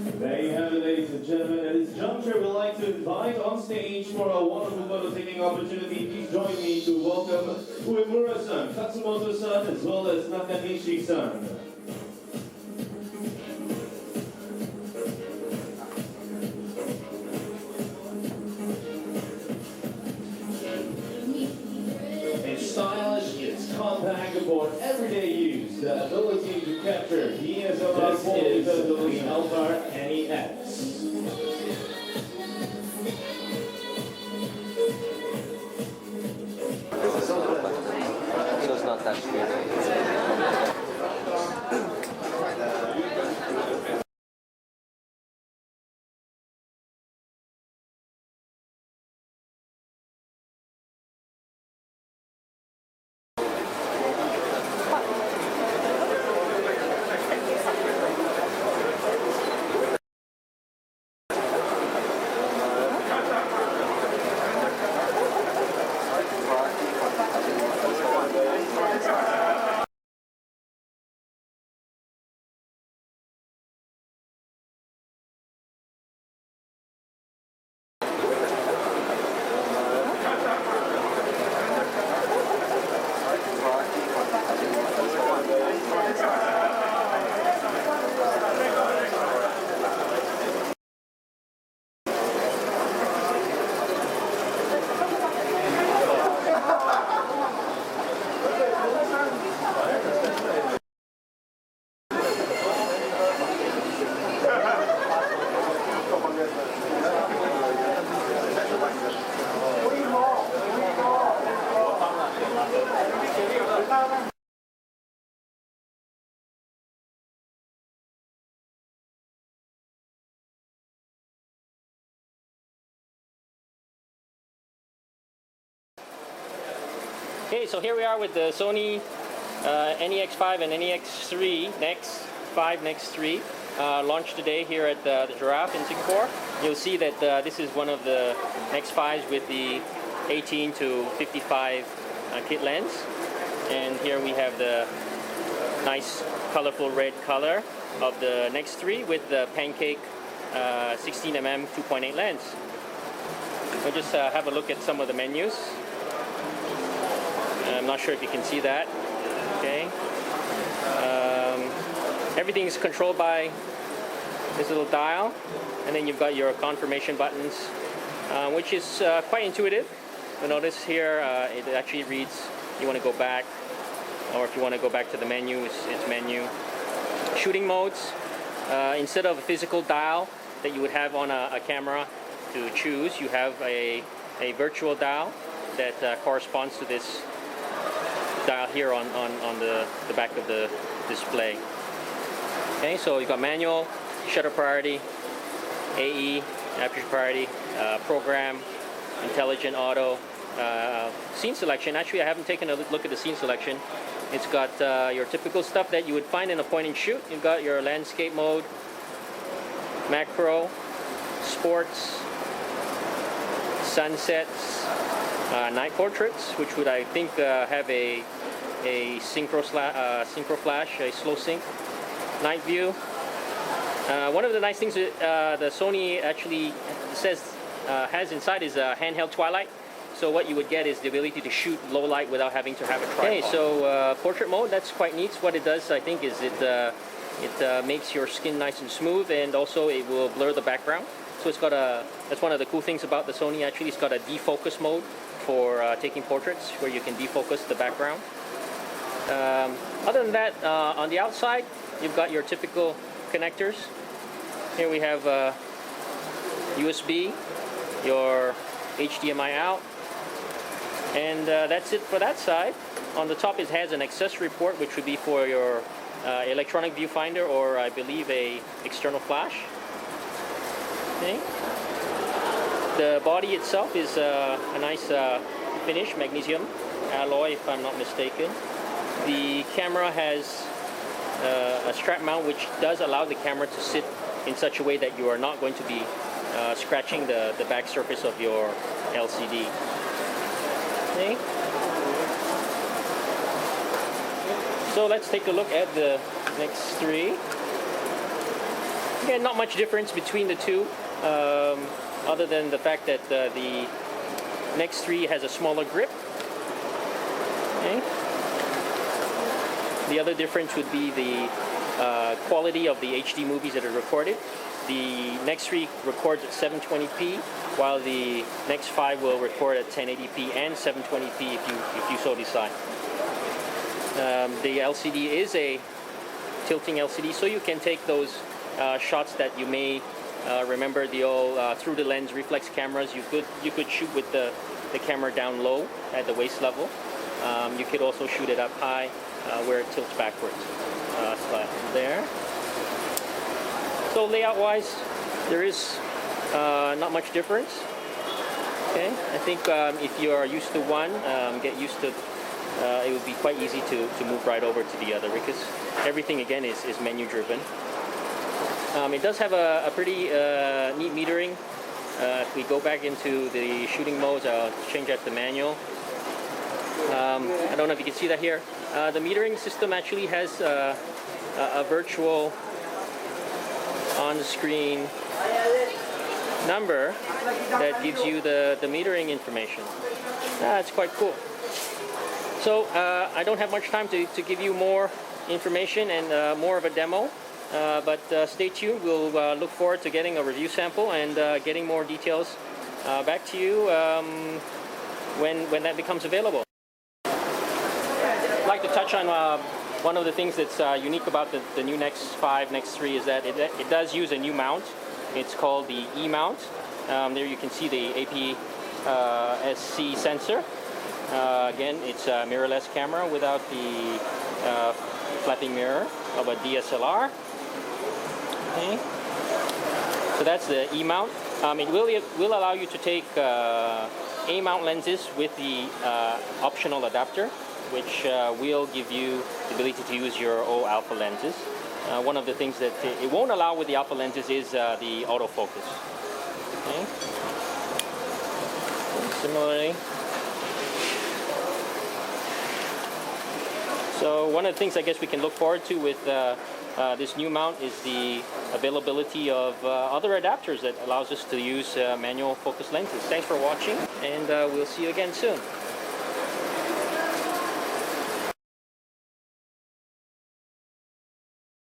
There you have it, ladies and gentlemen. At this juncture, we'd like to invite on stage for a wonderful photo-taking opportunity. Please join me to welcome Uemura-san, Katsumoto-san, as well as Nakanishi-san. It's stylish, it's compact for everyday use. The ability to capture DSLR quality visibility Alpha NEX. So it's not that weird. Okay, so here we are with the Sony NEX-5 and NEX-3, NEX-5, NEX-3, launched today here at the Giraffe in Singapore. You'll see that this is one of the NEX-5s with the 18 to 55 kit lens. And here we have the nice colorful red color of the NEX-3 with the pancake 16mm 2.8 lens. We'll just have a look at some of the menus. I'm not sure if you can see that. Okay. Everything is controlled by this little dial, and then you've got your confirmation buttons, which is quite intuitive. You'll notice here it actually reads you want to go back, or if you want to go back to the menu, it's menu. Shooting modes, instead of a physical dial that you would have on a camera to choose, you have a virtual dial that corresponds to this dial here on the back of the display. Okay, so you've got manual, shutter priority, AE, aperture priority, program, intelligent auto, scene selection. Actually, I haven't taken a look at the scene selection. It's got your typical stuff that you would find in a point and shoot. You've got your landscape mode, macro, sports, sunsets, night portraits, which would I think have a synchro flash, a slow sync, night view. One of the nice things that the Sony actually says has inside is a handheld twilight. So what you would get is the ability to shoot low light without having to have a tripod. Okay, so portrait mode, that's quite neat. What it does, I think, is it makes your skin nice and smooth, and also it will blur the background. So it's got that's one of the cool things about the Sony. Actually, it's got a defocus mode for taking portraits, where you can defocus the background. Other than that, on the outside, you've got your typical connectors. Here we have USB, your HDMI out, and that's it for that side. On the top, it has an accessory port, which would be for your electronic viewfinder, or I believe a external flash. Okay. The body itself is a nice finish, magnesium alloy, if I'm not mistaken. The camera has a strap mount, which does allow the camera to sit in such a way that you are not going to be scratching the back surface of your LCD. Okay. So let's take a look at the NEX-3. Again, not much difference between the two, other than the fact that the NEX-3 has a smaller grip. Okay. The other difference would be the quality of the HD movies that are recorded. The NEX-3 records at 720p, while the NEX-5 will record at 1080p and 720p if you so decide. The LCD is a tilting LCD, so you can take those shots that you may remember, the old through the lens reflex cameras. You could shoot with the camera down low at the waist level. You could also shoot it up high where it tilts backwards. There. So layout wise, there is not much difference. Okay, I think if you are used to one, get used to it would be quite easy to move right over to the other, because everything again is menu driven. It does have a pretty neat metering. If we go back into the shooting modes, I'll change out the manual. I don't know if you can see that here. The metering system actually has a virtual on-screen number that gives you the metering information. It's quite cool. So I don't have much time to give you more information and more of a demo, but stay tuned. We'll look forward to getting a review sample and getting more details back to you when that becomes available. I'd like to touch on one of the things that's unique about the new NEX-5, NEX-3 is that it does use a new mount. It's called the E-mount. There you can see the APS-C sensor. Again, it's a mirrorless camera without the flapping mirror of a DSLR. Okay. So that's the E-mount. It will allow you to take A-mount lenses with the optional adapter, which will give you the ability to use your O alpha lenses. One of the things that it won't allow with the alpha lenses is the autofocus. Okay. Similarly, so one of the things I guess we can look forward to with this new mount is the availability of other adapters that allows us to use manual focus lenses. Thanks for watching, and we'll see you again soon.